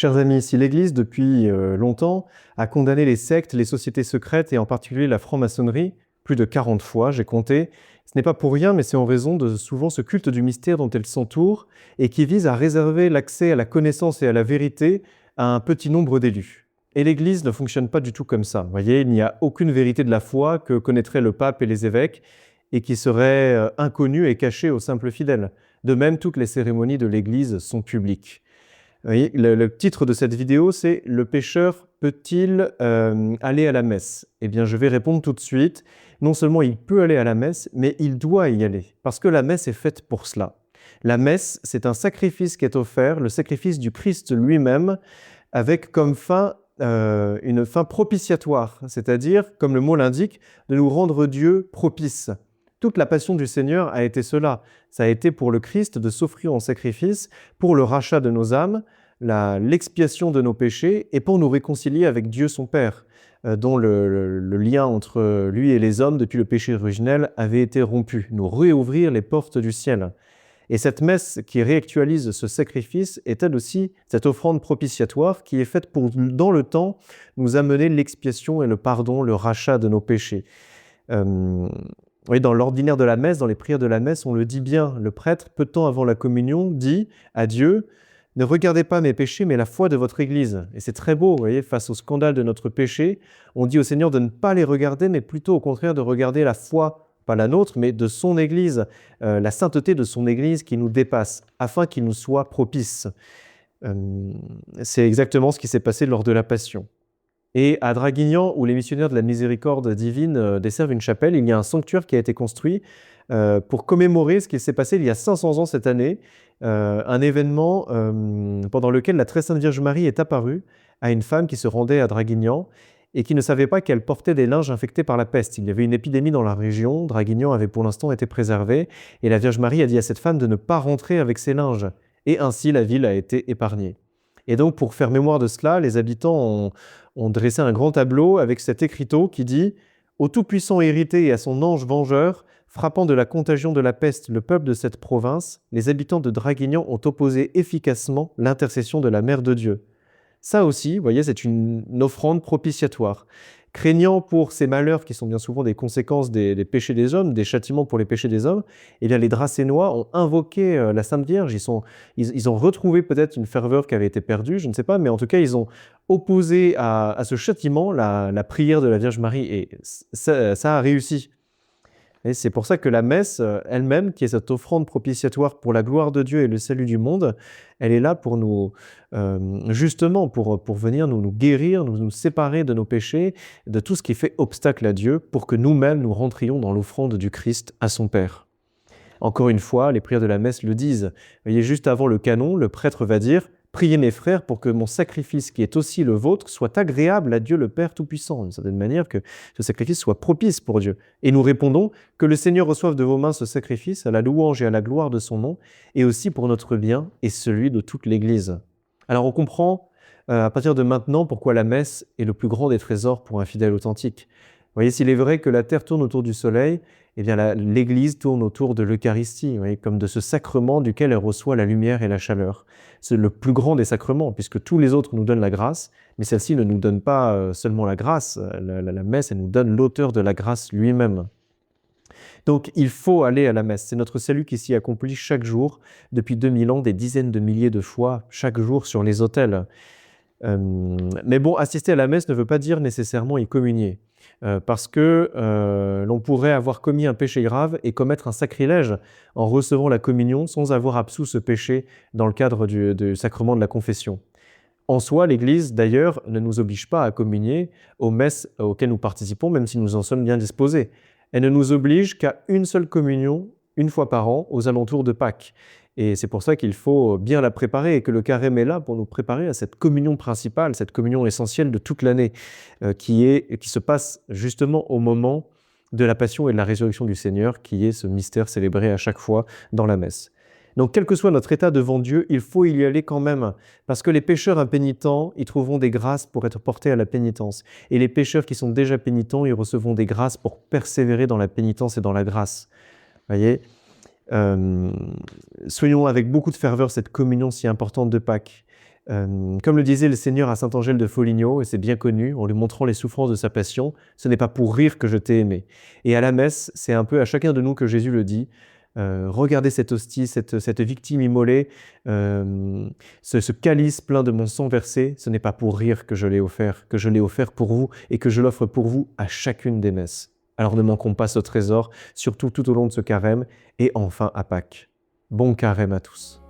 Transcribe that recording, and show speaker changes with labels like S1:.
S1: Chers amis, si l'Église, depuis longtemps, a condamné les sectes, les sociétés secrètes et en particulier la franc-maçonnerie, plus de 40 fois, j'ai compté, ce n'est pas pour rien, mais c'est en raison de souvent ce culte du mystère dont elle s'entoure et qui vise à réserver l'accès à la connaissance et à la vérité à un petit nombre d'élus. Et l'Église ne fonctionne pas du tout comme ça. Vous voyez, il n'y a aucune vérité de la foi que connaîtraient le pape et les évêques et qui serait inconnue et cachée aux simples fidèles. De même, toutes les cérémonies de l'Église sont publiques. Vous voyez, le titre de cette vidéo, c'est « Le pécheur peut-il aller à la messe ?» Eh bien, je vais répondre tout de suite. Non seulement il peut aller à la messe, mais il doit y aller, parce que la messe est faite pour cela. La messe, c'est un sacrifice qui est offert, le sacrifice du Christ lui-même, avec comme fin une fin propitiatoire, c'est-à-dire, comme le mot l'indique, de nous rendre Dieu propice. Toute la passion du Seigneur a été cela. Ça a été pour le Christ de s'offrir en sacrifice pour le rachat de nos âmes, l'expiation de nos péchés et pour nous réconcilier avec Dieu son Père, dont le lien entre lui et les hommes depuis le péché originel avait été rompu, nous réouvrir les portes du ciel. Et cette messe qui réactualise ce sacrifice est elle aussi cette offrande propitiatoire qui est faite pour, dans le temps, nous amener l'expiation et le pardon, le rachat de nos péchés. Oui, dans l'ordinaire de la messe, dans les prières de la messe, on le dit bien. Le prêtre, peu de temps avant la communion, dit à Dieu « Ne regardez pas mes péchés, mais la foi de votre Église. » Et c'est très beau, vous voyez, face au scandale de notre péché, on dit au Seigneur de ne pas les regarder, mais plutôt au contraire de regarder la foi, pas la nôtre, mais de son Église, la sainteté de son Église qui nous dépasse, afin qu'il nous soit propice. C'est exactement ce qui s'est passé lors de la Passion. Et à Draguignan, où les missionnaires de la miséricorde divine desservent une chapelle, il y a un sanctuaire qui a été construit pour commémorer ce qui s'est passé il y a 500 ans cette année, un événement pendant lequel la très sainte Vierge Marie est apparue à une femme qui se rendait à Draguignan et qui ne savait pas qu'elle portait des linges infectés par la peste. Il y avait une épidémie dans la région, Draguignan avait pour l'instant été préservé, et la Vierge Marie a dit à cette femme de ne pas rentrer avec ses linges. Et ainsi, la ville a été épargnée. Et donc, pour faire mémoire de cela, les habitants ont dressé un grand tableau avec cet écriteau qui dit « Au Tout-Puissant hérité et à son ange vengeur, frappant de la contagion de la peste le peuple de cette province, les habitants de Draguignan ont opposé efficacement l'intercession de la Mère de Dieu. » Ça aussi, vous voyez, c'est une offrande propitiatoire. Craignant pour ces malheurs qui sont bien souvent des conséquences des péchés des hommes, des châtiments pour les péchés des hommes, eh bien les Dracénois ont invoqué la Sainte Vierge. Ils ont retrouvé peut-être une ferveur qui avait été perdue, je ne sais pas, mais en tout cas, ils ont opposé à ce châtiment la prière de la Vierge Marie, et ça a réussi. Et c'est pour ça que la messe elle-même, qui est cette offrande propitiatoire pour la gloire de Dieu et le salut du monde, elle est là pour nous, justement, pour venir nous guérir, nous séparer de nos péchés, de tout ce qui fait obstacle à Dieu, pour que nous-mêmes nous rentrions dans l'offrande du Christ à son Père. Encore une fois, les prières de la messe le disent. Vous voyez, juste avant le canon, le prêtre va dire « Priez mes frères pour que mon sacrifice, qui est aussi le vôtre, soit agréable à Dieu le Père Tout-Puissant. » D'une certaine manière, que ce sacrifice soit propice pour Dieu. Et nous répondons « Que le Seigneur reçoive de vos mains ce sacrifice à la louange et à la gloire de son nom, et aussi pour notre bien et celui de toute l'Église. » Alors on comprend à partir de maintenant pourquoi la messe est le plus grand des trésors pour un fidèle authentique. Vous voyez, s'il est vrai que la terre tourne autour du soleil, eh bien l'Église tourne autour de l'Eucharistie, vous voyez, comme de ce sacrement duquel elle reçoit la lumière et la chaleur. C'est le plus grand des sacrements, puisque tous les autres nous donnent la grâce, mais celle-ci ne nous donne pas seulement la grâce. La messe, elle nous donne l'auteur de la grâce lui-même. Donc il faut aller à la messe. C'est notre salut qui s'y accomplit chaque jour, depuis 2000 ans, des dizaines de milliers de fois, chaque jour sur les autels. Mais bon, assister à la messe ne veut pas dire nécessairement y communier. Parce que l'on pourrait avoir commis un péché grave et commettre un sacrilège en recevant la communion sans avoir absous ce péché dans le cadre du sacrement de la confession. En soi, l'Église, d'ailleurs, ne nous oblige pas à communier aux messes auxquelles nous participons, même si nous en sommes bien disposés. Elle ne nous oblige qu'à une seule communion, une fois par an, aux alentours de Pâques. Et c'est pour ça qu'il faut bien la préparer et que le carême est là pour nous préparer à cette communion principale, cette communion essentielle de toute l'année, qui se passe justement au moment de la passion et de la résurrection du Seigneur, qui est ce mystère célébré à chaque fois dans la messe. Donc, quel que soit notre état devant Dieu, il faut y aller quand même, parce que les pécheurs impénitents, ils trouveront des grâces pour être portés à la pénitence. Et les pécheurs qui sont déjà pénitents, ils recevront des grâces pour persévérer dans la pénitence et dans la grâce. Vous voyez ? Soyons avec beaucoup de ferveur cette communion si importante de Pâques. Comme le disait le Seigneur à saint Angèle de Foligno, et c'est bien connu, en lui montrant les souffrances de sa passion, ce n'est pas pour rire que je t'ai aimé. Et à la messe, c'est un peu à chacun de nous que Jésus le dit. Regardez cette hostie, cette victime immolée, ce calice plein de mon sang versé, ce n'est pas pour rire que je l'ai offert pour vous et que je l'offre pour vous à chacune des messes. Alors ne manquons pas ce trésor, surtout tout au long de ce carême et enfin à Pâques. Bon carême à tous.